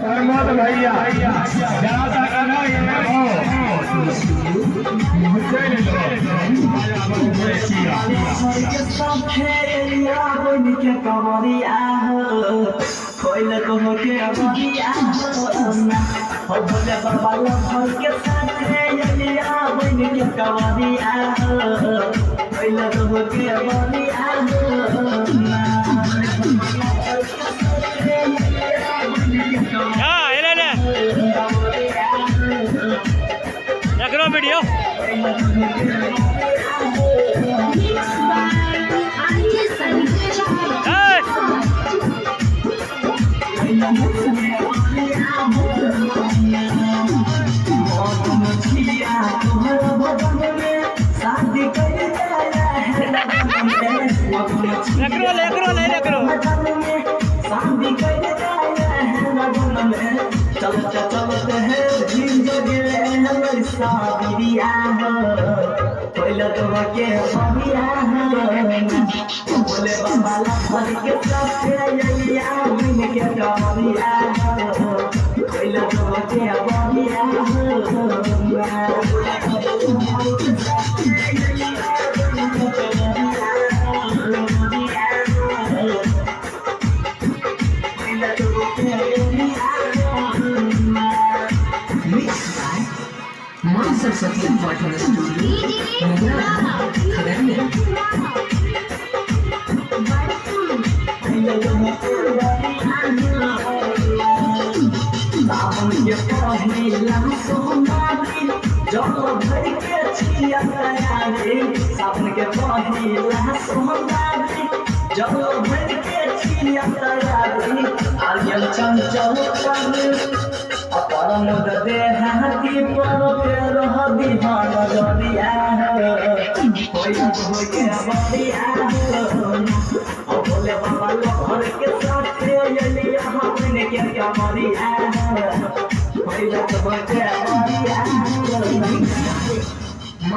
प्रमोद भैया ज्यादा करना ये कोइले तो होके बनिया हो भले बाबा लभर के साथ यलिया बन के कवरिया कोइले तो होके बनिया वीडियो चलते चलते है जिंदगी में साबिरिया पहले तो के बनिया बोले बाबा लभर के साथ यलिया बिन के कवरिया पहले तो के बनिया सरस्वती वाटर स्टूडियो सावन के पहिला सोमवारी जल भर के छिया तैयारी सावन के पहिला सोमवारी जल भर के छिया तैयारी आर्यन चंचल कर अपरम दे हाथी पर फेर हदिहान गरिया कोई हो के बलिया बोले बाबा लहर के साथ यलिया हमन के कमरिया कोई तो बचे बलिया